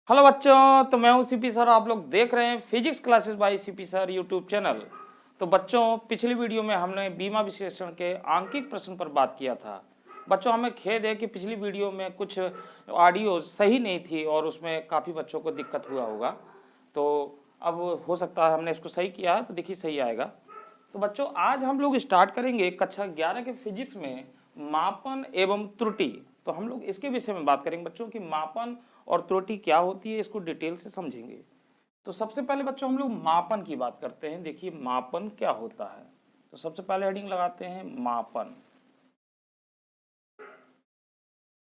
Hello बच्चों, तो मैं हूं सीपी सर। आप लोग देख रहे हैं physics classes bye CP sir YouTube channel. तो बच्चों, पिछली वीडियो में हमने बीमा विश्लेषण के आंकिक प्रश्न पर बात किया था। बच्चों, हमें खेद है कि पिछली वीडियो में कुछ ऑडियो सही नहीं थी और उसमें काफ़ी बच्चों को दिक्कत हुआ होगा। तो अब हो सकता है हमने इसको सही किया है, तो देखिए सही आएगा। तो बच्चों, आज हम लोग स्टार्ट करेंगे कक्षा 11 के फिजिक्स में मापन एवं त्रुटि। तो हम लोग इसके विषय में बात करेंगे बच्चों कि मापन और त्रुटि क्या होती है, इसको डिटेल से समझेंगे। तो सबसे पहले बच्चों हम लोग मापन की बात करते हैं। देखिए मापन क्या होता है। तो सबसे पहले हेडिंग लगाते हैं मापन।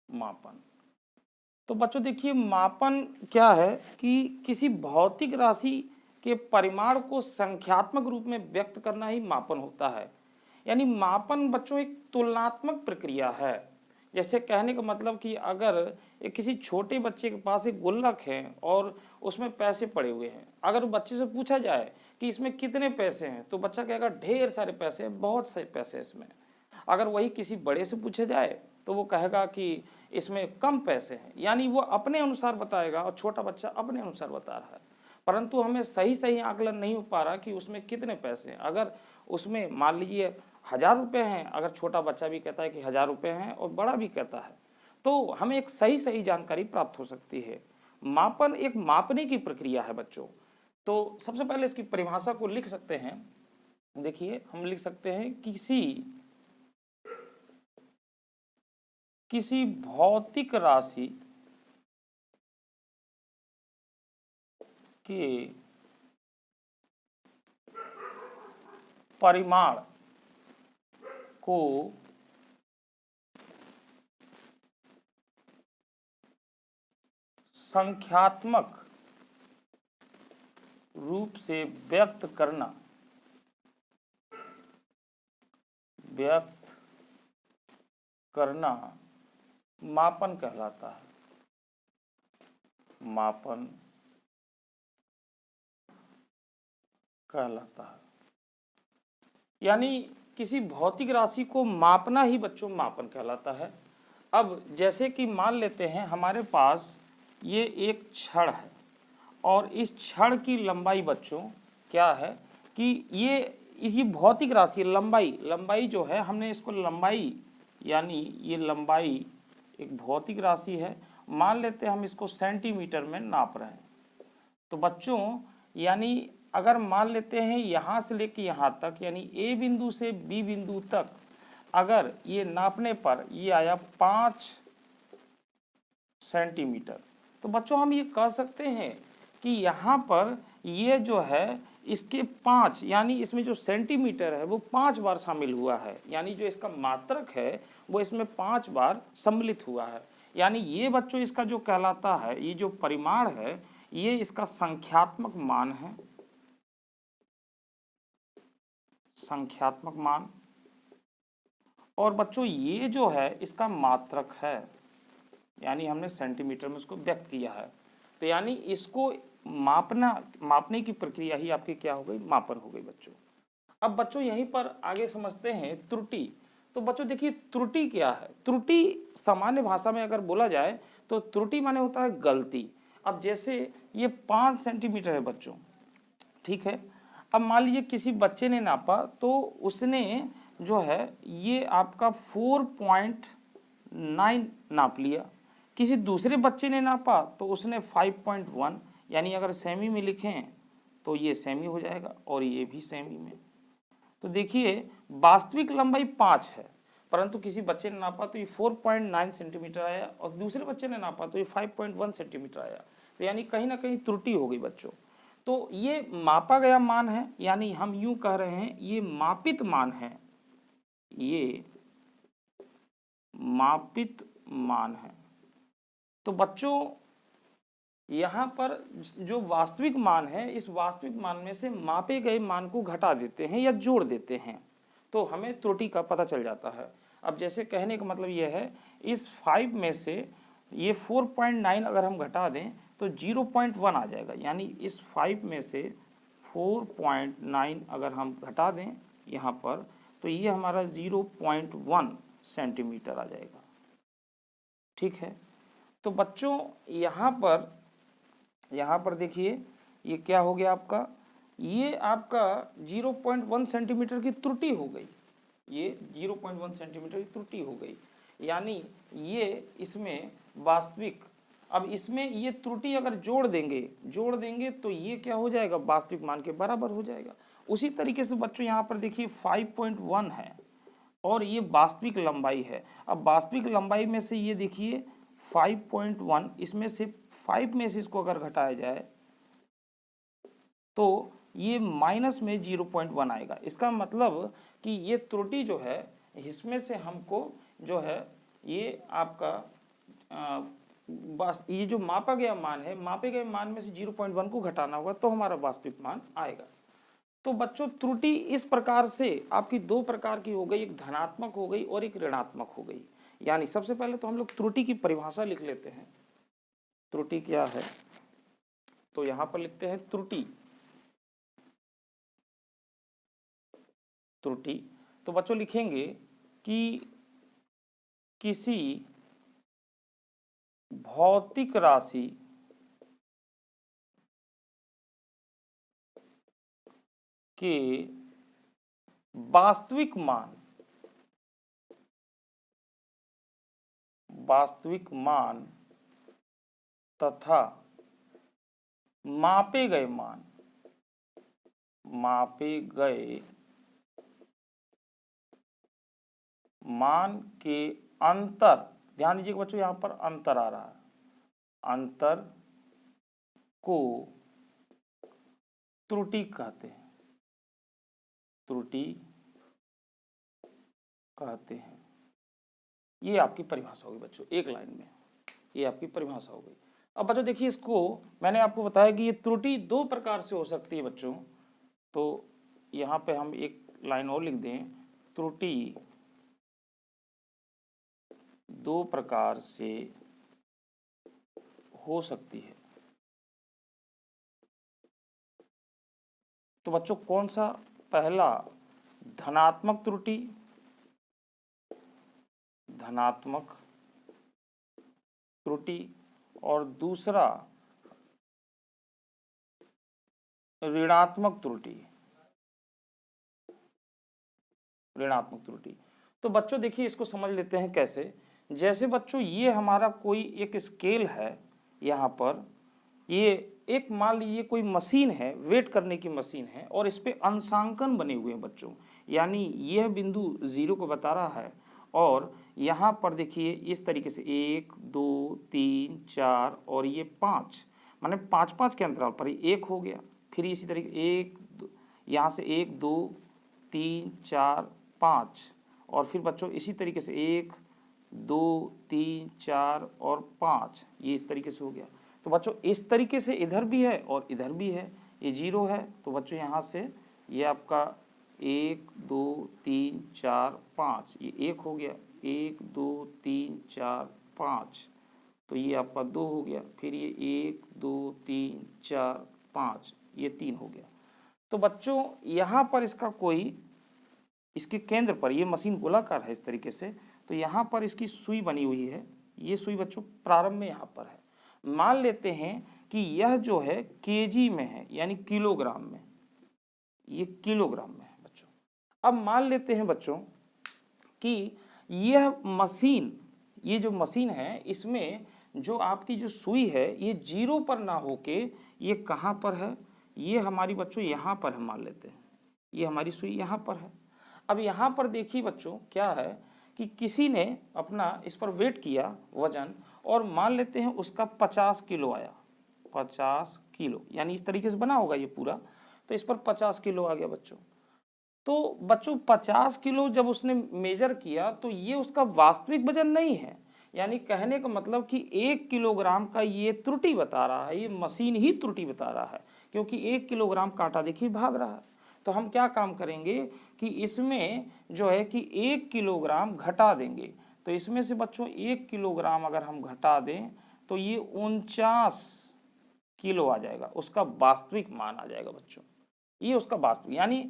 मापन तो बच्चों देखिए मापन क्या है कि किसी भौतिक राशि के परिमाण को संख्यात्मक रूप में व्यक्त करना ही मापन होता है। यानी मापन बच्चों एक तुलनात्मक प्रक्रिया है। जैसे कहने का मतलब कि अगर एक किसी छोटे बच्चे के पास एक गुल्लक है और उसमें पैसे पड़े हुए हैं, अगर बच्चे से पूछा जाए कि इसमें कितने पैसे हैं, तो बच्चा कहेगा ढेर सारे पैसे हैं, बहुत सारे पैसे इसमें। अगर वही किसी बड़े से पूछा जाए तो वो कहेगा कि इसमें कम पैसे हैं। यानी वो अपने अनुसार बताएगा और छोटा बच्चा अपने अनुसार बता रहा है, परंतु हमें सही सही आकलन नहीं हो पा रहा कि उसमें कितने पैसे हैं। अगर उसमें मान लीजिए 1000 रुपये हैं, अगर छोटा बच्चा भी कहता है कि 1000 रुपये हैं और बड़ा भी कहता है, तो हमें एक सही सही जानकारी प्राप्त हो सकती है। मापन एक मापने की प्रक्रिया है बच्चों। तो सबसे पहले इसकी परिभाषा को लिख सकते हैं। देखिए हम लिख सकते हैं किसी भौतिक राशि के परिमाण को संख्यात्मक रूप से व्यक्त करना मापन कहलाता है। मापन कहलाता है यानी किसी भौतिक राशि को मापना ही बच्चों मापन कहलाता है। अब जैसे कि मान लेते हैं हमारे पास ये एक छड़ है और इस छड़ की लंबाई बच्चों क्या है कि ये भौतिक राशि लंबाई जो है, हमने इसको लंबाई यानी ये लंबाई एक भौतिक राशि है। मान लेते हैं हम इसको सेंटीमीटर में नाप रहे हैं। तो बच्चों यानी अगर मान लेते हैं यहाँ से लेके यहाँ तक, यानी ए बिंदु से बी बिंदु तक अगर ये नापने पर ये आया 5 सेंटीमीटर, तो बच्चों हम ये कह सकते हैं कि यहाँ पर ये जो है इसके 5 यानी इसमें जो सेंटीमीटर है वो 5 बार शामिल हुआ है। यानी जो इसका मात्रक है वो इसमें 5 बार सम्मिलित हुआ है। यानी ये बच्चों इसका जो कहलाता है, ये जो परिमाण है, ये इसका संख्यात्मक मान है। संख्यात्मक मान। और बच्चों ये जो है इसका मात्रक है, यानी हमने सेंटीमीटर में उसको व्यक्त किया है। तो यानी इसको मापने की प्रक्रिया ही आपकी क्या हो गई, मापन हो गई बच्चों। अब बच्चों यहीं पर आगे समझते हैं त्रुटि। तो बच्चों देखिए त्रुटि क्या है। त्रुटि सामान्य भाषा में अगर बोला जाए तो त्रुटि माने होता है गलती। अब जैसे ये 5 सेंटीमीटर है बच्चों, ठीक है। अब मान लीजिए किसी बच्चे ने नापा तो उसने जो है ये आपका 4.9 नाप लिया। किसी दूसरे बच्चे ने नापा तो उसने 5.1, यानी अगर सेमी में लिखें तो ये सेमी हो जाएगा और ये भी सेमी में। तो देखिए वास्तविक लंबाई 5 है, परंतु किसी बच्चे ने नापा तो ये 4.9 सेंटीमीटर आया और दूसरे बच्चे ने नापा तो ये 5.1 सेंटीमीटर आया। तो यानी कहीं ना कहीं त्रुटि हो गई बच्चों। तो ये मापा गया मान है, यानी हम यूं कह रहे हैं ये मापित मान है। ये मापित मान है। तो बच्चों यहाँ पर जो वास्तविक मान है, इस वास्तविक मान में से मापे गए मान को घटा देते हैं या जोड़ देते हैं, तो हमें त्रुटि का पता चल जाता है। अब जैसे कहने का मतलब यह है, इस 5 में से ये 4.9 अगर हम घटा दें तो 0.1 आ जाएगा। यानी इस 5 में से 4.9 अगर हम घटा दें यहाँ पर तो ये हमारा 0.1 सेंटीमीटर आ जाएगा, ठीक है। तो बच्चों यहाँ पर यहाँ पर देखिए ये क्या हो गया आपका, ये आपका 0.1 सेंटीमीटर की त्रुटि हो गई, ये 0.1 सेंटीमीटर की त्रुटि हो गई, यानी ये इसमें वास्तविक, अब इसमें ये त्रुटि अगर जोड़ देंगे तो ये क्या हो जाएगा, वास्तविक मान के बराबर हो जाएगा। उसी तरीके से बच्चों यहाँ पर देखिए 5.1 है और ये वास्तविक लंबाई है। अब वास्तविक लंबाई में से ये देखिए 5.1, इसमें से 5 में से इसको अगर घटाया जाए तो ये माइनस में 0.1 आएगा। इसका मतलब कि ये त्रुटि जो है इसमें से हमको जो है ये आपका बस ये जो मापा गया मान है, मापे गए मान में से 0.1 को घटाना होगा तो हमारा वास्तविक मान आएगा। तो बच्चों त्रुटि इस प्रकार से आपकी दो प्रकार की हो गई, एक धनात्मक हो गई और एक ऋणात्मक हो गई। यानी सबसे पहले तो हम लोग त्रुटि की परिभाषा लिख लेते हैं, त्रुटि क्या है, तो यहां पर लिखते हैं त्रुटि। त्रुटि तो बच्चों लिखेंगे कि किसी भौतिक राशि के वास्तविक मान तथा मापे गए मान के अंतर, ध्यान दीजिएगा बच्चों यहां पर अंतर आ रहा है, अंतर को त्रुटि कहते हैं, त्रुटि कहते हैं। ये आपकी परिभाषा होगी बच्चों, एक लाइन में ये आपकी परिभाषा हो गई। अब बच्चों देखिए इसको मैंने आपको बताया कि ये त्रुटि दो प्रकार से हो सकती है बच्चों, तो यहाँ पे हम एक लाइन और लिख दें, त्रुटि दो प्रकार से हो सकती है। तो बच्चों कौन सा, पहला धनात्मक त्रुटि, और दूसरा ऋणात्मक त्रुटि। तो बच्चों देखिए इसको समझ लेते हैं कैसे। जैसे बच्चों ये हमारा कोई एक स्केल है, यहाँ पर ये एक मान लीजिए कोई मशीन है, वेट करने की मशीन है और इस पे अंशांकन बने हुए हैं बच्चों, यानी यह बिंदु 0 को बता रहा है और यहाँ पर देखिए इस तरीके से 1 2 3 4 और ये 5, माने 5-5 के अंतराल पर 1 हो गया, फिर इसी तरीके 1 यहाँ से 1 2 3 4 5 और फिर बच्चों इसी तरीके से 1 2 3 4 और 5, ये इस तरीके से हो गया। तो बच्चों इस तरीके से इधर भी है और इधर भी है, ये 0 है, तो बच्चों यहाँ से ये आपका 1 2 3 4 5, ये 1 हो गया, 1 2 3 4 5, तो ये आपका 2 हो गया, फिर ये 1 2 3 4 5, ये 3 हो गया। तो बच्चों यहाँ पर इसका कोई, इसके केंद्र पर ये मशीन गोलाकार है इस तरीके से, तो यहाँ पर इसकी सुई बनी हुई है, ये सुई बच्चों प्रारंभ में यहाँ पर है। मान लेते हैं कि यह जो है केजी में है, यानी किलोग्राम में, ये किलोग्राम में है बच्चों। अब मान लेते हैं बच्चों कि यह मशीन, ये जो मशीन है इसमें जो आपकी जो सुई है ये 0 पर ना होके ये कहाँ पर है, ये हमारी बच्चों यहाँ पर है, मान लेते हैं ये हमारी सुई यहाँ पर है। अब यहाँ पर देखिए बच्चों क्या है कि किसी ने अपना इस पर वेट किया वजन और मान लेते हैं उसका 50 किलो आया, 50 किलो, यानी इस तरीके से बना होगा ये पूरा, तो इस पर 50 किलो आ गया बच्चों। तो बच्चों 50 किलो जब उसने मेजर किया तो ये उसका वास्तविक वजन नहीं है, यानी कहने का मतलब कि 1 किलोग्राम का ये त्रुटि बता रहा है, ये मशीन ही त्रुटि बता रहा है, क्योंकि 1 किलोग्राम कांटा देखिए भाग रहा है। तो हम क्या काम करेंगे कि इसमें जो है कि 1 किलोग्राम घटा देंगे, तो इसमें से बच्चों 1 किलोग्राम अगर हम घटा दें तो ये 49 किलो आ जाएगा, उसका वास्तविक मान आ जाएगा बच्चों, ये उसका वास्तविक, यानी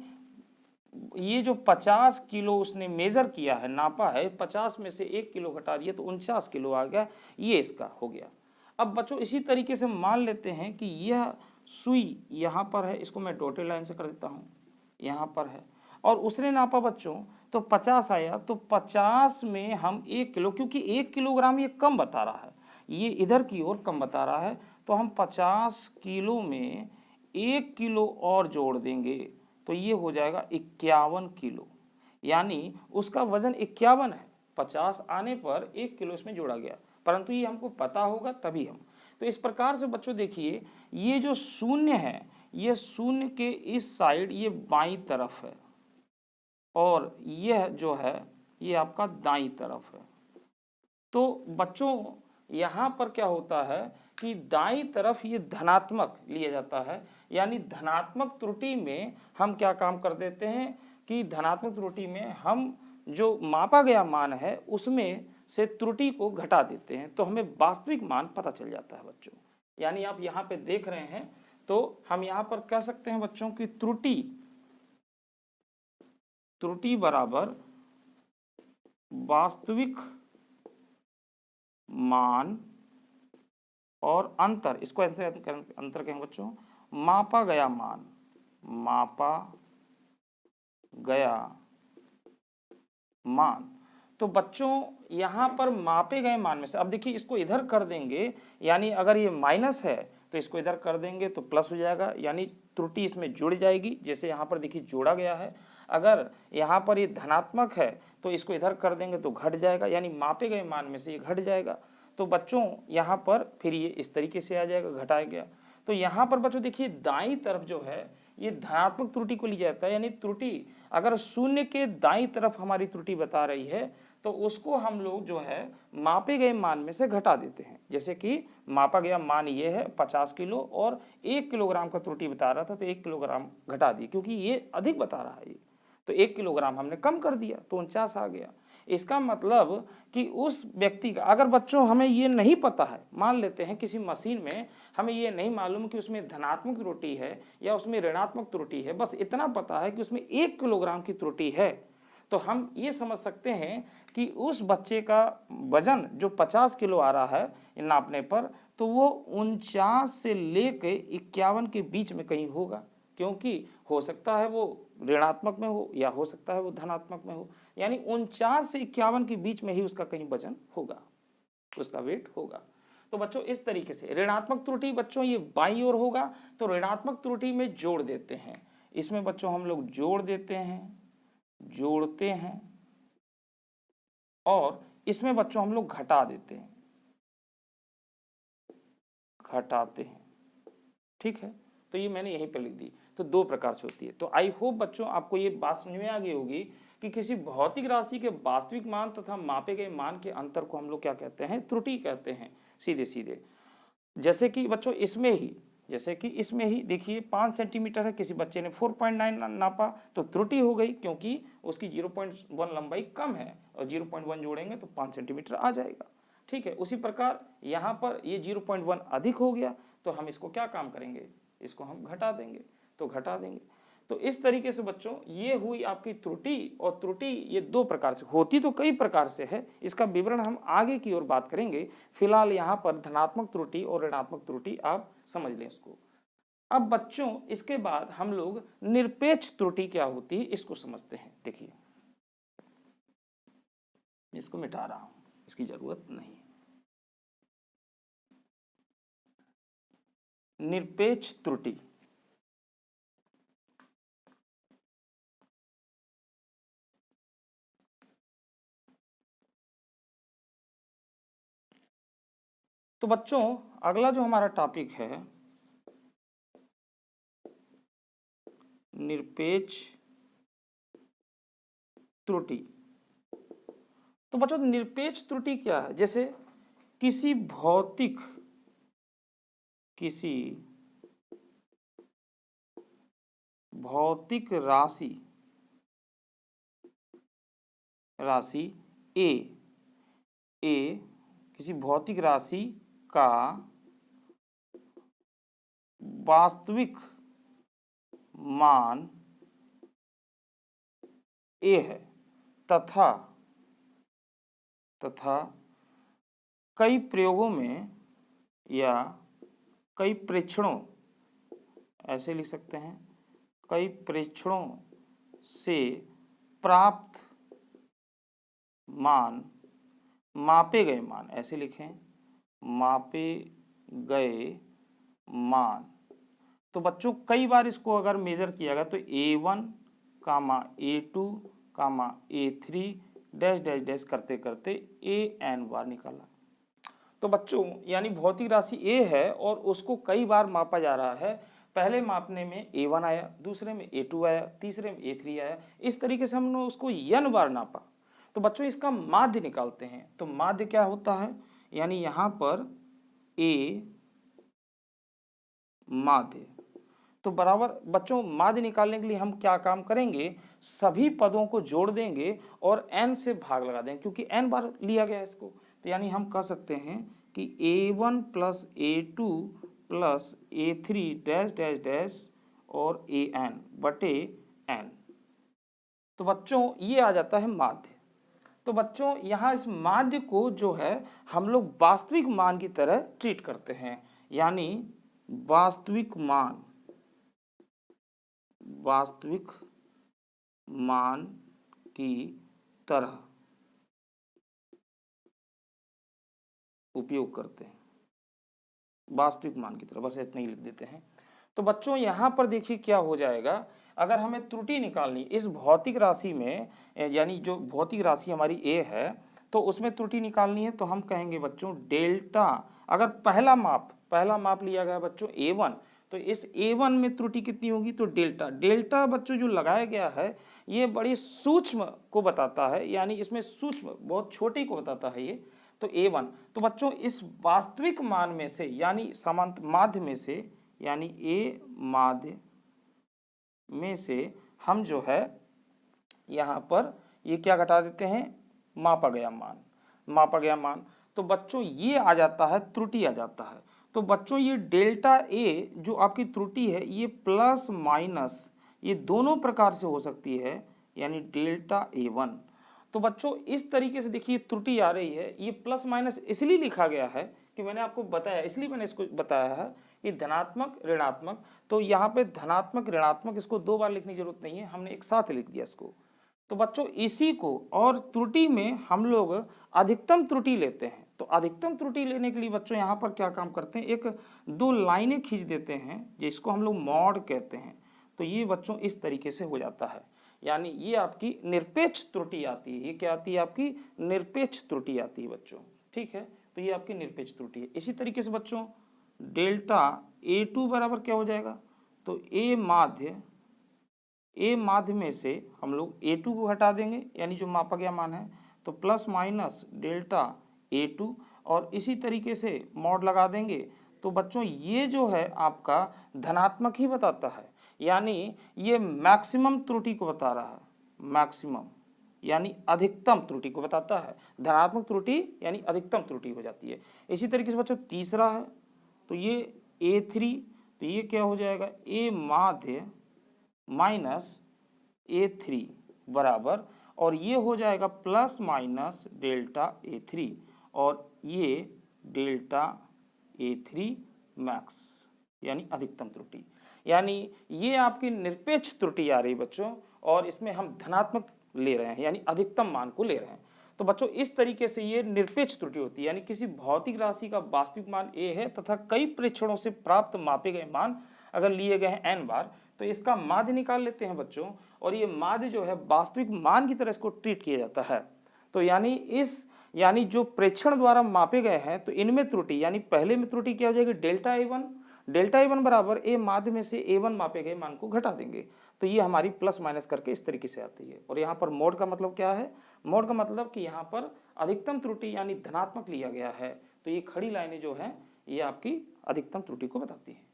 ये जो 50 किलो उसने मेजर किया है, नापा है, 50 में से 1 किलो घटा दिया तो 49 किलो आ गया, ये इसका हो गया। अब बच्चों इसी तरीके से मान लेते हैं कि यह सुई यहाँ पर है, इसको मैं डॉटेड लाइन से कर देता हूँ, यहाँ पर है, और उसने नापा बच्चों तो 50 आया, तो 50 में हम 1 किलो, क्योंकि 1 किलोग्राम ये कम बता रहा है, ये इधर की ओर कम बता रहा है, तो हम 50 किलो में 1 किलो और जोड़ देंगे, तो ये हो जाएगा 51 किलो, यानी उसका वजन 51 है। 50 आने पर 1 किलो इसमें जोड़ा गया, परंतु ये हमको पता होगा तभी हम। तो इस प्रकार से बच्चों देखिए, ये जो शून्य है, ये शून्य के इस साइड ये बाईं तरफ है, और यह जो है ये आपका दाईं तरफ है। तो बच्चों यहाँ पर क्या होता है कि दाईं तरफ ये धनात्मक लिया जाता है, यानी धनात्मक त्रुटि में हम क्या काम कर देते हैं कि धनात्मक त्रुटि में हम जो मापा गया मान है उसमें से त्रुटि को घटा देते हैं, तो हमें वास्तविक मान पता चल जाता है बच्चों। यानी आप यहाँ पे देख रहे हैं, तो हम यहाँ पर कह सकते हैं बच्चों की त्रुटि बराबर वास्तविक मान और अंतर, इसको ऐसे अंतर कहेंगे बच्चों, मापा गया मान, मापा गया मान। तो बच्चों यहाँ पर मापे गए मान में से, अब देखिए इसको इधर कर देंगे, यानी अगर ये माइनस है तो इसको इधर कर देंगे तो प्लस हो जाएगा, यानी त्रुटि इसमें जुड़ जाएगी, जैसे यहाँ पर देखिए जोड़ा गया है। अगर यहाँ पर ये धनात्मक है तो इसको इधर कर देंगे तो घट जाएगा, यानी मापे गए मान में से ये घट जाएगा। तो बच्चों यहाँ पर फिर ये इस तरीके से आ जाएगा, घटाया गया। तो यहाँ पर बच्चों देखिए दाईं तरफ जो है ये धनात्मक त्रुटि को लिया जाता है, यानी त्रुटि अगर शून्य के दाईं तरफ हमारी त्रुटि बता रही है तो उसको हम लोग जो है मापे गए मान में से घटा देते हैं। जैसे कि मापा गया मान ये है 50 किलो और 1 किलोग्राम का त्रुटि बता रहा था, तो 1 किलोग्राम घटा दिए, क्योंकि ये अधिक बता रहा है ये, तो 1 किलोग्राम हमने कम कर दिया तो 49 आ गया। इसका मतलब कि उस व्यक्ति का, अगर बच्चों हमें ये नहीं पता है, मान लेते हैं किसी मशीन में हमें ये नहीं मालूम कि उसमें धनात्मक त्रुटि है या उसमें ऋणात्मक त्रुटि है, बस इतना पता है कि उसमें 1 किलोग्राम की त्रुटि है, तो हम ये समझ सकते हैं कि उस बच्चे का वजन जो 50 किलो आ रहा है नापने पर, तो वो 49 से लेके 51 के बीच में कहीं होगा, क्योंकि हो सकता है वो ऋणात्मक में हो या हो सकता है वो धनात्मक में हो, यानी 49 से 51 के बीच में ही उसका कहीं वजन होगा, उसका वेट होगा। तो बच्चों इस तरीके से ऋणात्मक त्रुटि बच्चों ये बाईं ओर होगा, तो ऋणात्मक त्रुटि में जोड़ देते हैं, इसमें बच्चों हम लोग जोड़ देते हैं, जोड़ते हैं, और इसमें बच्चों हम लोग घटा देते हैं, घटाते हैं। ठीक है, तो ये मैंने यहीं पर लिख दी। तो दो प्रकार से होती है। तो आई होप बच्चों आपको ये बात समझ में आ गई होगी कि किसी भौतिक राशि के वास्तविक मान तथा मापे गए मान के अंतर को हम लोग क्या कहते हैं, त्रुटि कहते हैं, सीधे सीधे। जैसे कि बच्चों इसमें ही, जैसे कि इसमें ही देखिए 5 सेंटीमीटर है, किसी बच्चे ने 4.9 नापा तो त्रुटि हो गई, क्योंकि उसकी 0.1 लंबाई कम है और 0.1 जोड़ेंगे तो 5 सेंटीमीटर आ जाएगा। ठीक है, उसी प्रकार यहाँ पर ये 0.1 अधिक हो गया, तो हम इसको क्या काम करेंगे, इसको हम घटा देंगे, तो घटा देंगे। तो इस तरीके से बच्चों ये हुई आपकी त्रुटि, और त्रुटि ये दो प्रकार से होती, तो कई प्रकार से है, इसका विवरण हम आगे की ओर बात करेंगे। फिलहाल यहाँ पर धनात्मक त्रुटि और ऋणात्मक त्रुटि आप समझ लें इसको। अब बच्चों इसके बाद हम लोग निरपेक्ष त्रुटि क्या होती है इसको समझते हैं। देखिए इसको मिटा रहा हूं, इसकी जरूरत नहीं। निरपेक्ष त्रुटि, तो बच्चों अगला जो हमारा टॉपिक है निरपेक्ष त्रुटि। तो बच्चों निरपेक्ष त्रुटि क्या है, जैसे किसी भौतिक राशि ए किसी भौतिक राशि का वास्तविक मान ए है, तथा कई प्रयोगों में या कई प्रेक्षणों, ऐसे लिख सकते हैं, कई प्रेक्षणों से प्राप्त मान, मापे गए मान, ऐसे लिखें, मापे गए मान। तो बच्चों कई बार इसको अगर मेजर किया गया तो A1 कामा A2 कामा A3 डैश डैश डैश करते करते AN बार निकाला। तो बच्चों यानी भौतिक राशि A है और उसको कई बार मापा जा रहा है। पहले मापने में A1 आया, दूसरे में A2 आया, तीसरे में A3 आया, इस तरीके से हमने उसको n बार नापा। तो बच्चों इसका माध्य निकालते हैं। तो माध्य क्या होता है, यानी यहां पर A माध्य। तो बराबर बच्चों माध्य निकालने के लिए हम क्या काम करेंगे, सभी पदों को जोड़ देंगे और n से भाग लगा देंगे, क्योंकि n बार लिया गया है इसको। तो यानी हम कह सकते हैं कि A1 plus A2 plus A3 dash dash dash और AN बटे n। तो बच्चों ये आ जाता है माध्य। तो बच्चों यहाँ इस माध्य को जो है हम लोग वास्तविक मान की तरह ट्रीट करते हैं, यानी वास्तविक मान, वास्तविक मान की तरह उपयोग करते हैं, वास्तविक मान की तरह, बस इतना ही लिख देते हैं। तो बच्चों यहाँ पर देखिए क्या हो जाएगा, अगर हमें त्रुटि निकालनी इस भौतिक राशि में, यानी जो भौतिक राशि हमारी A है तो उसमें त्रुटि निकालनी है, तो हम कहेंगे बच्चों डेल्टा, अगर पहला माप लिया गया बच्चों A1, तो इस A1 में त्रुटि कितनी होगी, तो डेल्टा। डेल्टा बच्चों जो लगाया गया है ये बड़ी सूक्ष्म को बताता है, यानी इसमें सूक्ष्म बहुत छोटी को बताता है ये, तो A1। तो बच्चों इस वास्तविक मान में से, यानी समांतर माध्य में से, यानी A माध्य में से हम जो है यहाँ पर ये क्या घटा देते हैं, मापा गया मान। तो बच्चों ये आ जाता है, त्रुटि आ जाता है। तो बच्चों ये डेल्टा ए जो आपकी त्रुटि है ये प्लस माइनस ये दोनों प्रकार से हो सकती है, यानी डेल्टा A1। तो बच्चों इस तरीके से देखिए त्रुटि आ रही है, ये प्लस माइनस इसलिए लिखा गया है कि मैंने आपको बताया, इसलिए मैंने इसको बताया है कि धनात्मक ऋणात्मक। तो यहाँ पे धनात्मक ऋणात्मक इसको दो बार लिखने की जरूरत नहीं है, हमने एक साथ लिख दिया इसको। तो बच्चों इसी को, और त्रुटि में हम लोग अधिकतम त्रुटि लेते हैं। तो अधिकतम त्रुटि लेने के लिए बच्चों यहाँ पर क्या काम करते हैं, एक दो लाइनें खींच देते हैं जिसको हम लोग मॉड कहते हैं। तो ये बच्चों इस तरीके से हो जाता है, यानी ये आपकी निरपेक्ष त्रुटि आती है। ये क्या आती है, आपकी निरपेक्ष त्रुटि आती है बच्चों, ठीक है। तो ये आपकी निरपेक्ष त्रुटि है। इसी तरीके से बच्चों डेल्टा A2 बराबर क्या हो जाएगा, तो ए माध्य में से हम लोग A2 को हटा देंगे, यानी जो मापा गया मान है, तो प्लस माइनस डेल्टा A2, और इसी तरीके से मॉड लगा देंगे। तो बच्चों ये जो है आपका धनात्मक ही बताता है, यानी ये मैक्सिमम त्रुटि को बता रहा है, मैक्सिमम यानी अधिकतम त्रुटि को बताता है। धनात्मक त्रुटि यानी अधिकतम त्रुटि हो जाती है। इसी तरीके से बच्चों तीसरा है, तो ये A3, तो ये क्या हो जाएगा, A माध्य माइनस A3 बराबर, और ये हो जाएगा प्लस माइनस डेल्टा A3, और ये डेल्टा A3 मैक्स यानी अधिकतम त्रुटि। यानी ये आपकी निरपेक्ष त्रुटि आ रही बच्चों, और इसमें हम धनात्मक ले रहे हैं, यानी अधिकतम मान को ले रहे हैं। तो बच्चों इस तरीके से ये निरपेक्ष त्रुटि होती है, यानी किसी भौतिक राशि का वास्तविक मान A है तथा कई प्रेक्षणों से प्राप्त मापे गए मान अगर लिए गए हैं n बार, तो इसका माध्य निकाल लेते हैं बच्चों, और ये माध्य जो है वास्तविक मान की तरह इसको ट्रीट किया जाता है। तो यानी जो प्रेक्षण द्वारा मापे गए हैं, तो इनमें त्रुटि, यानी पहले में त्रुटि क्या हो जाएगी, डेल्टा A1 बराबर A माध्य में से A1 मापे गए मान को घटा देंगे। तो ये हमारी प्लस माइनस करके इस तरीके से आती है। और यहाँ पर मोड का मतलब क्या है, मोड का मतलब कि यहाँ पर अधिकतम त्रुटि यानी धनात्मक लिया गया है। तो ये खड़ी लाइनें जो है ये आपकी अधिकतम त्रुटि को बताती है।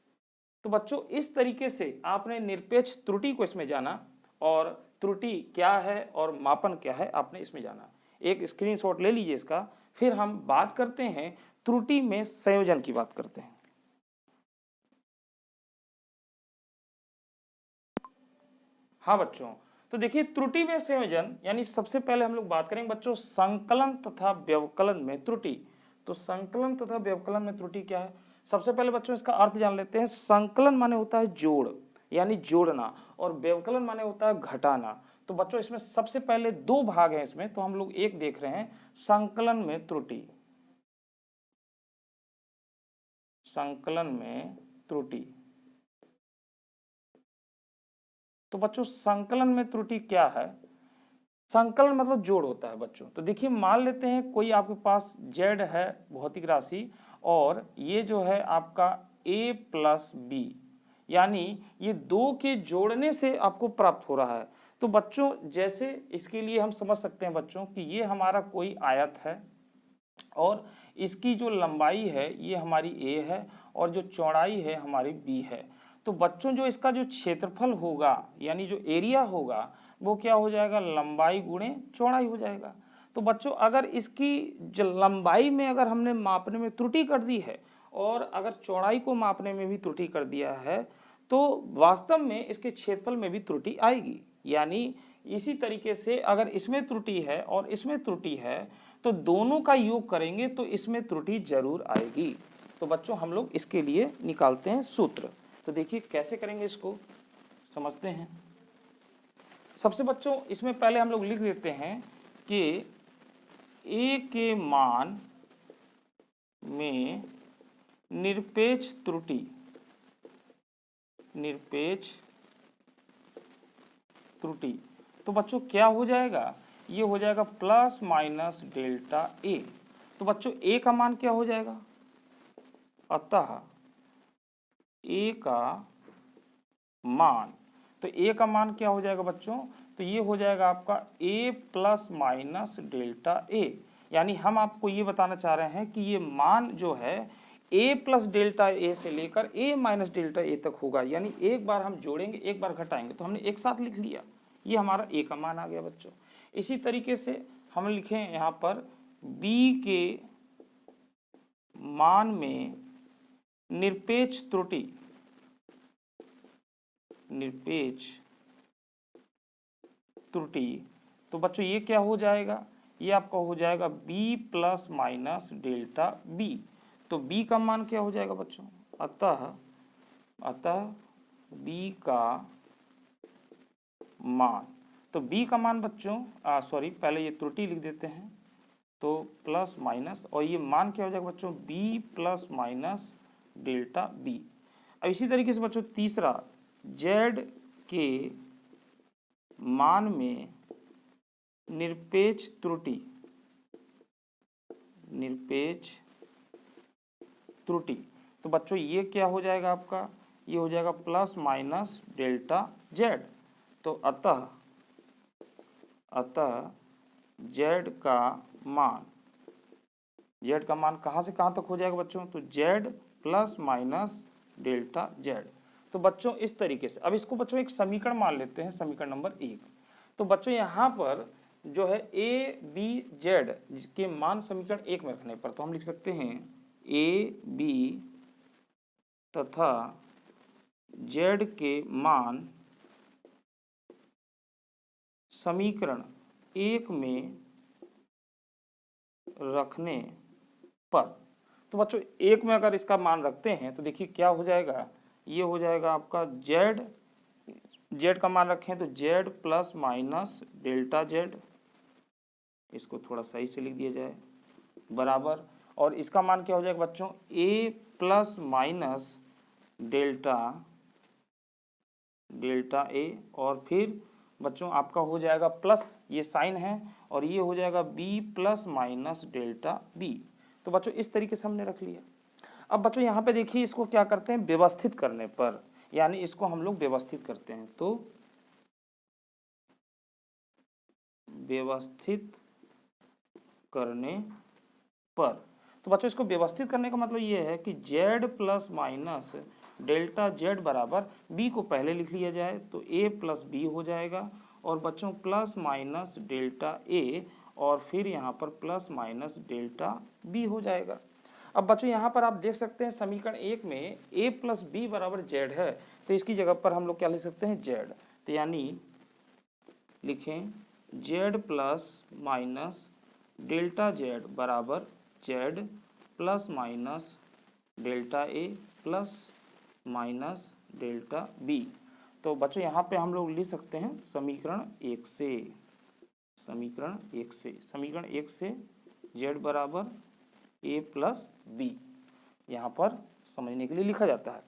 तो बच्चों इस तरीके से आपने निरपेक्ष त्रुटि को इसमें जाना, और त्रुटि क्या है और मापन क्या है आपने इसमें जाना। एक स्क्रीनशॉट ले लीजिए इसका, फिर हम बात करते हैं त्रुटि में संयोजन की बात करते हैं। हाँ बच्चों, तो देखिए त्रुटि में संयोजन यानी सबसे पहले हम लोग बात करेंगे बच्चों संकलन तथा व्यवकलन में त्रुटि। तो संकलन तथा व्यवकलन में त्रुटि क्या है? सबसे पहले बच्चों इसका अर्थ जान लेते हैं। संकलन माने होता है जोड़ यानी जोड़ना, और व्यवकलन माने होता है घटाना। तो बच्चों इसमें सबसे पहले दो भाग हैं इसमें, तो हम लोग एक देख रहे हैं संकलन में त्रुटि। संकलन में त्रुटि, तो बच्चों संकलन में त्रुटि क्या है? संकलन मतलब जोड़ होता है बच्चों। तो देखिए मान लेते हैं कोई आपके पास z है भौतिक राशि, और ये जो है आपका a प्लस बी, यानी ये दो के जोड़ने से आपको प्राप्त हो रहा है। तो बच्चों जैसे इसके लिए हम समझ सकते हैं बच्चों कि ये हमारा कोई आयत है, और इसकी जो लंबाई है ये हमारी a है, और जो चौड़ाई है हमारी b है। तो बच्चों जो इसका जो क्षेत्रफल होगा यानी जो एरिया होगा वो क्या हो जाएगा? लंबाई गुणे चौड़ाई हो जाएगा। तो बच्चों अगर इसकी जो लंबाई में अगर हमने मापने में त्रुटि कर दी है, और अगर चौड़ाई को मापने में भी त्रुटि कर दिया है, तो वास्तव में इसके क्षेत्रफल में भी त्रुटि आएगी। यानी इसी तरीके से अगर इसमें त्रुटि है और इसमें त्रुटि है, तो दोनों का योग करेंगे तो इसमें त्रुटि जरूर आएगी। तो बच्चों हम लोग इसके लिए निकालते हैं सूत्र। तो देखिए कैसे करेंगे, इसको समझते हैं। सबसे बच्चों इसमें पहले हम लोग लिख देते हैं कि a के मान में निरपेक्ष त्रुटि, निरपेक्ष त्रुटि, तो बच्चों क्या हो जाएगा? ये हो जाएगा प्लस माइनस डेल्टा a। तो बच्चों a का मान क्या हो जाएगा? अतः a का मान, तो a का मान क्या हो जाएगा बच्चों? तो ये हो जाएगा आपका a plus minus delta a। यानी हम आपको ये बताना चाह रहे हैं कि ये मान जो है a प्लस डेल्टा a से लेकर a माइनस डेल्टा a तक होगा। यानी एक बार हम जोड़ेंगे एक बार घटाएंगे, तो हमने एक साथ लिख लिया, ये हमारा a का मान आ गया बच्चों। इसी तरीके से हम लिखें यहाँ पर b के मान में निरपेक्ष त्रुटि, निरपेक्ष त्रुटि, तो बच्चों ये क्या हो जाएगा? ये आपका हो जाएगा b plus minus delta b। तो b का मान क्या हो जाएगा बच्चों? अतः b का मान, तो b का मान बच्चों सॉरी पहले ये त्रुटि लिख देते हैं, तो प्लस माइनस, और ये मान क्या हो जाएगा बच्चों? b plus minus delta b। अब इसी तरीके से बच्चों तीसरा, z के मान में निरपेक्ष त्रुटि, निरपेक्ष त्रुटि, तो बच्चों ये क्या हो जाएगा आपका? ये हो जाएगा प्लस माइनस डेल्टा z। तो अतः z का मान, z का मान कहाँ से कहाँ तक हो जाएगा बच्चों? तो z plus minus delta z। तो बच्चों इस तरीके से अब इसको बच्चों एक समीकरण मान लेते हैं, समीकरण नंबर 1। तो बच्चों यहाँ पर जो है a b z के मान समीकरण 1 में रखने पर, तो हम लिख सकते हैं a b तथा z के मान समीकरण 1 में रखने पर। तो बच्चों 1 में अगर इसका मान रखते हैं तो देखिए क्या हो जाएगा? ये हो जाएगा आपका z का मान रखें तो z plus minus delta z, इसको थोड़ा सही से लिख दिया जाए, बराबर, और इसका मान क्या हो जाएगा बच्चों? a plus minus delta a, और फिर बच्चों आपका हो जाएगा प्लस, ये साइन है, और ये हो जाएगा b plus minus delta b। तो बच्चों इस तरीके से हमने रख लिया। अब बच्चों यहाँ पे देखिए इसको क्या करते हैं? व्यवस्थित करने पर, यानी इसको हम लोग व्यवस्थित करते हैं। तो व्यवस्थित करने पर, तो बच्चों इसको व्यवस्थित करने का मतलब ये है कि z plus minus delta z बराबर b को पहले लिख लिया जाए तो a प्लस b हो जाएगा, और बच्चों प्लस माइनस डेल्टा a, और फिर यहाँ पर प्लस माइनस डेल्टा b हो जाएगा। अब बच्चों यहाँ पर आप देख सकते हैं समीकरण 1 में a प्लस बी बराबर z है, तो इसकी जगह पर हम लोग क्या लिख सकते हैं? z। तो यानी लिखें z plus minus delta z बराबर z, plus minus delta A plus minus delta B. तो बच्चों यहाँ पे हम लोग लिख सकते हैं समीकरण एक से z बराबर a प्लस बी, यहाँ पर समझने के लिए लिखा जाता है।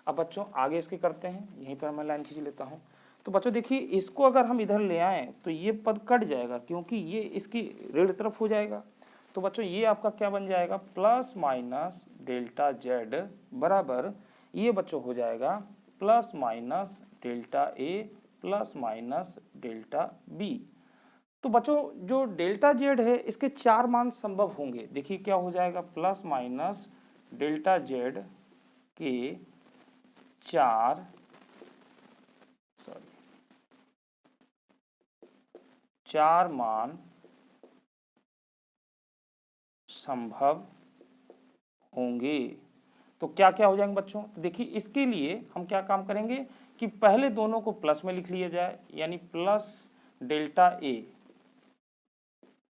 अब बच्चों आगे इसके करते हैं, यहीं पर मैं लाइन खींच लेता हूँ। तो बच्चों देखिए, इसको अगर हम इधर ले आएँ तो ये पद कट जाएगा, क्योंकि ये इसकी ऋण तरफ हो जाएगा। तो बच्चों ये आपका क्या बन जाएगा, प्लस माइनस डेल्टा जेड बराबर ये बच्चों हो जाएगा plus minus delta A plus minus delta B. तो बच्चों जो डेल्टा जेड है इसके 4 मान संभव होंगे। देखिए क्या हो जाएगा, प्लस माइनस डेल्टा जेड के 4 मान संभव होंगे। तो क्या क्या हो जाएंगे बच्चों, तो देखिए इसके लिए हम क्या काम करेंगे कि पहले दोनों को प्लस में लिख लिया जाए, यानी plus delta A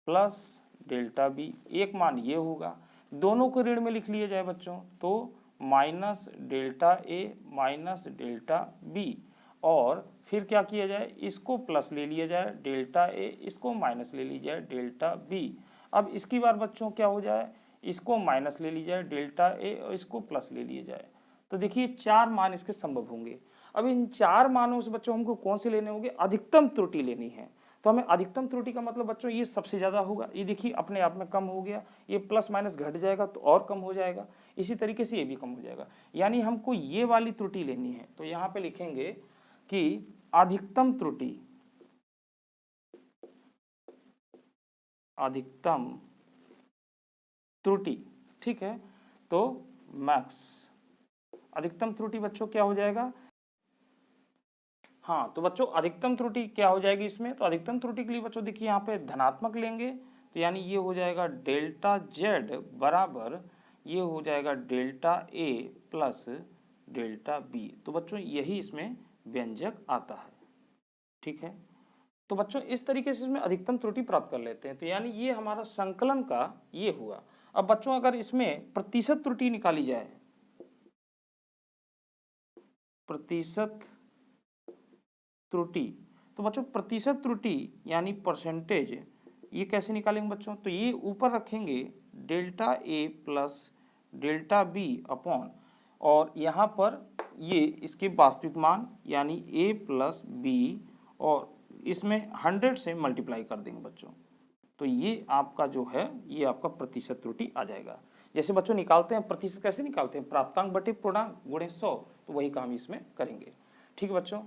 plus delta B, एक मान ये होगा। दोनों को ऋण में लिख लिया जाए बच्चों, तो माइनस डेल्टा ए माइनस डेल्टा बी, और फिर क्या किया जाए, इसको प्लस ले लिया जाए डेल्टा ए, इसको माइनस ले लिया जाए डेल्टा बी। अब इसकी बार बच्चों क्या हो जाए, इसको माइनस ले लिया जाए डेल्टा ए और इसको प्लस ले लिया जाए। तो देखिए 4 मान इसके संभव होंगे। अब इन 4 मानों से बच्चों हमको कौन से लेने होंगे, अधिकतम त्रुटि लेनी है। तो हमें अधिकतम त्रुटि का मतलब बच्चों ये सबसे ज़्यादा होगा, ये देखिए अपने आप में कम हो गया, ये प्लस माइनस घट जाएगा तो और कम हो जाएगा, इसी तरीके से ये भी कम हो जाएगा। यानी हमको ये वाली त्रुटि लेनी है, तो यहाँ पे लिखेंगे कि अधिकतम त्रुटि, अधिकतम त्रुटि, ठीक है। तो मैक्स अधिकतम त्रुटि बच्चों क्या हो जाएगा, हाँ तो बच्चों अधिकतम त्रुटि क्या हो जाएगी इसमें, तो अधिकतम त्रुटि के लिए बच्चों देखिए यहाँ पे धनात्मक लेंगे, तो यानी ये हो जाएगा डेल्टा जेड बराबर ये हो जाएगा delta A plus delta B. तो बच्चों यही इसमें व्यंजक आता है, ठीक है। तो बच्चों इस तरीके से इसमें अधिकतम त्रुटि प्राप्त कर लेते हैं। तो यानी ये हमारा संकलन का ये हुआ। अब बच्चों अगर इसमें प्रतिशत त्रुटि निकाली जाए, प्रतिशत त्रुटि, तो बच्चों प्रतिशत त्रुटि यानी परसेंटेज, ये कैसे निकालेंगे बच्चों, तो ये ऊपर रखेंगे delta A plus delta B upon, और यहाँ पर ये इसके वास्तविक मान यानी ए प्लस बी, और इसमें 100 से मल्टीप्लाई कर देंगे बच्चों। तो ये आपका जो है ये आपका प्रतिशत त्रुटि आ जाएगा। जैसे बच्चों निकालते हैं प्रतिशत, कैसे निकालते हैं, प्राप्तांक बटे पूर्णांक गुणे 100, तो वही काम इसमें करेंगे, ठीक है बच्चों।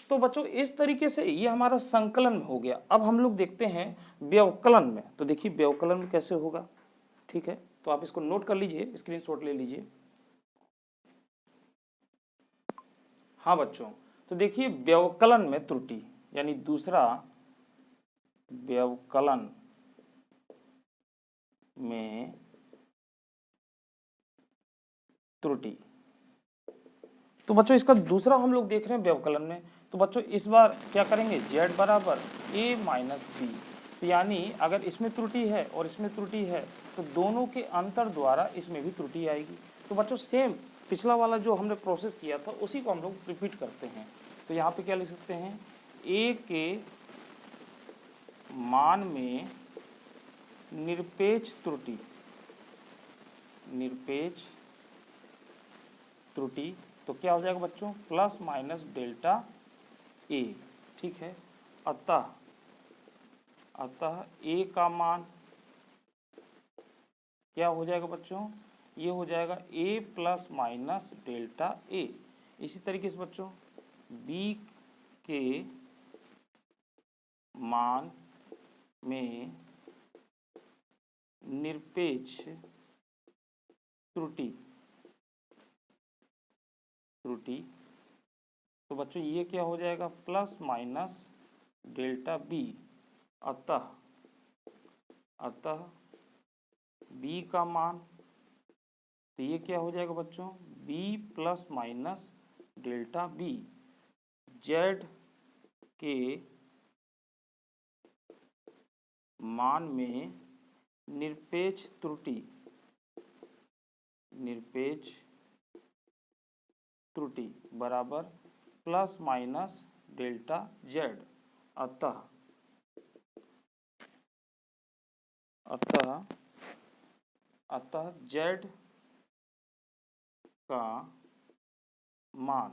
तो बच्चों इस तरीके से ये हमारा संकलन में हो गया। अब हम लोग देखते हैं व्यवकलन में। तो देखिए व्यवकलन में कैसे होगा, ठीक है। तो आप इसको नोट कर लीजिए, स्क्रीनशॉट ले लीजिए। हाँ बच्चों, तो देखिए व्यवकलन में त्रुटि यानी दूसरा व्यवकलन में त्रुटि, तो बच्चों इसका दूसरा हम लोग देख रहे हैं व्यवकलन में। तो बच्चों इस बार क्या करेंगे, z बराबर a माइनस बी, तो यानी अगर इसमें त्रुटि है और इसमें त्रुटि है तो दोनों के अंतर द्वारा इसमें भी त्रुटि आएगी। तो बच्चों सेम पिछला वाला जो हमने प्रोसेस किया था उसी को हम लोग रिपीट करते हैं। तो यहाँ पे क्या लिख सकते हैं, a के मान में निरपेक्ष त्रुटि, निरपेक्ष त्रुटि, तो क्या हो जाएगा बच्चों, प्लस माइनस डेल्टा ए, ठीक है। अतः ए का मान क्या हो जाएगा बच्चों, ये हो जाएगा ए प्लस माइनस डेल्टा ए। इसी तरीके से बच्चों बी के मान में निरपेक्ष त्रुटि, तो बच्चों ये क्या हो जाएगा, प्लस माइनस डेल्टा बी। अतः बी का मान, तो ये क्या हो जाएगा बच्चों, B plus minus delta B. Z के मान में निरपेक्ष त्रुटि, निरपेक्ष त्रुटि बराबर प्लस माइनस डेल्टा जेड। अतः जेड का मान,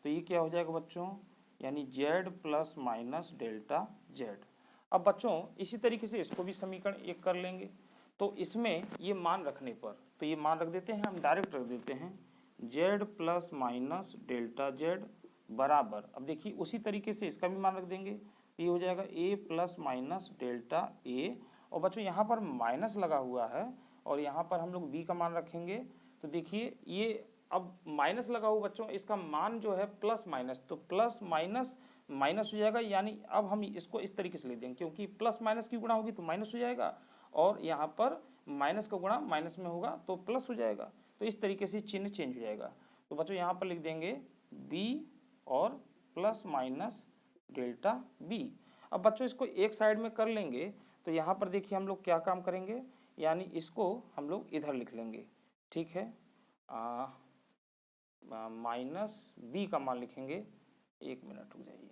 तो ये क्या हो जाएगा बच्चों, यानी Z plus minus delta Z. अब बच्चों इसी तरीके से इसको भी समीकरण एक कर लेंगे। तो इसमें ये मान रखने पर, तो ये मान रख देते हैं, हम डायरेक्ट रख देते हैं Z plus minus delta Z बराबर, अब देखिए उसी तरीके से इसका भी मान रख देंगे, ये हो जाएगा ए प्लस माइनस डेल्टा ए। और बच्चों यहाँ पर माइनस लगा हुआ है और यहाँ पर हम लोग बी का मान रखेंगे। तो देखिए ये अब माइनस लगा हुआ बच्चों, इसका मान जो है प्लस माइनस, तो प्लस माइनस माइनस हो जाएगा, यानी अब हम इसको इस तरीके से लिख देंगे, क्योंकि प्लस माइनस की गुणा होगी तो माइनस हो जाएगा, और यहाँ पर माइनस का गुणा माइनस में होगा तो प्लस हो जाएगा। तो इस तरीके से चिन्ह चेंज हो जाएगा। तो बच्चों यहाँ पर लिख देंगे बी और प्लस माइनस डेल्टा बी। अब बच्चों इसको एक साइड में कर लेंगे, तो यहाँ पर देखिए हम लोग क्या काम करेंगे, यानी इसको हम लोग इधर लिख लेंगे, ठीक है, माइनस बी का मान लिखेंगे, एक मिनट रुक जाइए,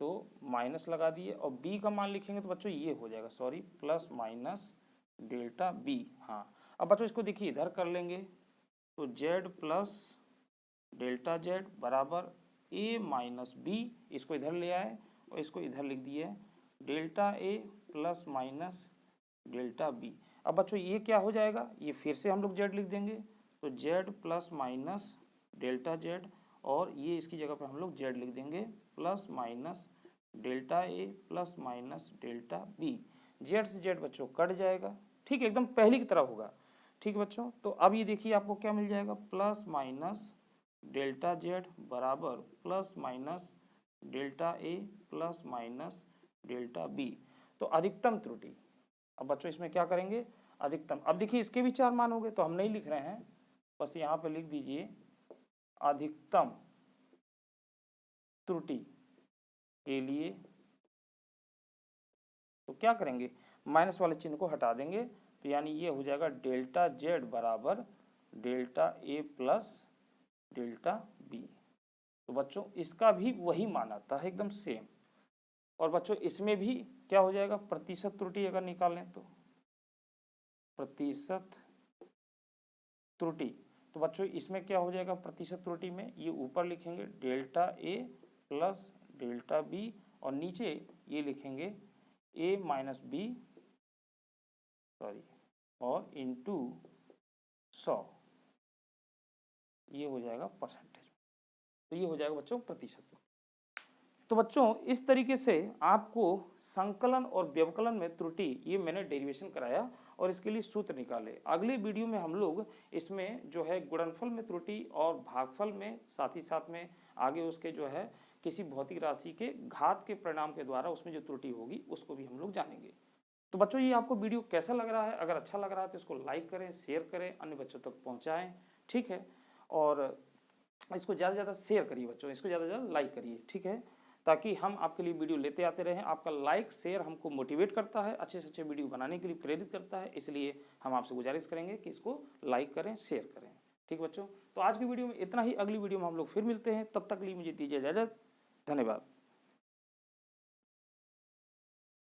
तो माइनस लगा दिए और बी का मान लिखेंगे तो बच्चों ये हो जाएगा, sorry, plus minus delta B. हाँ, अब बच्चों इसको देखिए इधर कर लेंगे, तो जेड प्लस डेल्टा जेड बराबर ए माइनस बी, इसको इधर ले आए और इसको इधर लिख दिए delta A plus minus delta B. अब बच्चों ये क्या हो जाएगा, ये फिर से हम लोग जेड लिख देंगे, तो Z plus minus delta Z, और ये इसकी जगह पर हम लोग जेड लिख देंगे plus minus delta A plus minus delta B. Z से जेड बच्चों कट जाएगा, ठीक है, एकदम पहले की तरह होगा, ठीक है बच्चों। तो अब ये देखिए आपको क्या मिल जाएगा, प्लस माइनस डेल्टा जेड बराबर plus minus delta A plus minus delta B. तो अधिकतम त्रुटि, अब बच्चों इसमें क्या करेंगे, अधिकतम, अब देखिए इसके भी चार मान हो गए, तो हम नहीं लिख रहे हैं, बस यहाँ पे लिख दीजिए अधिकतम त्रुटि के लिए। तो क्या करेंगे, माइनस वाले चिन्ह को हटा देंगे, तो यानी ये हो जाएगा डेल्टा जेड बराबर delta A plus delta B. तो बच्चों इसका भी वही मान आता है, एकदम सेम। और बच्चों इसमें भी क्या हो जाएगा, प्रतिशत त्रुटि अगर निकालें तो प्रतिशत त्रुटि, तो बच्चों इसमें क्या हो जाएगा, प्रतिशत त्रुटि में ये ऊपर लिखेंगे delta A plus delta B, और नीचे ये लिखेंगे ए माइनस बी, सॉरी, और इंटू 100, ये हो जाएगा परसेंटेज। तो ये हो जाएगा बच्चों प्रतिशत। तो बच्चों इस तरीके से आपको संकलन और व्यवकलन में त्रुटि, ये मैंने डेरिवेशन कराया और इसके लिए सूत्र निकाले। अगले वीडियो में हम लोग इसमें जो है गुणनफल में त्रुटि और भागफल में, साथ ही साथ में आगे उसके जो है किसी भौतिक राशि के घात के परिणाम के द्वारा उसमें जो त्रुटि होगी उसको भी हम लोग जानेंगे। तो बच्चों ये आपको वीडियो कैसा लग रहा है, अगर अच्छा लग रहा है तो इसको लाइक करें, शेयर करें, अन्य बच्चों तक पहुँचाएँ, ठीक है, और इसको ज़्यादा से ज़्यादा शेयर करिए बच्चों, इसको ज़्यादा से ज़्यादा लाइक करिए, ठीक है, ताकि हम आपके लिए वीडियो लेते आते रहें। आपका लाइक शेयर हमको मोटिवेट करता है, अच्छे से अच्छे वीडियो बनाने के लिए प्रेरित करता है, इसलिए हम आपसे गुजारिश करेंगे कि इसको लाइक करें, शेयर करें, ठीक बच्चों। तो आज की वीडियो में इतना ही, अगली वीडियो में हम लोग फिर मिलते हैं, तब तक के लिए मुझे दीजिए इजाज़त, धन्यवाद।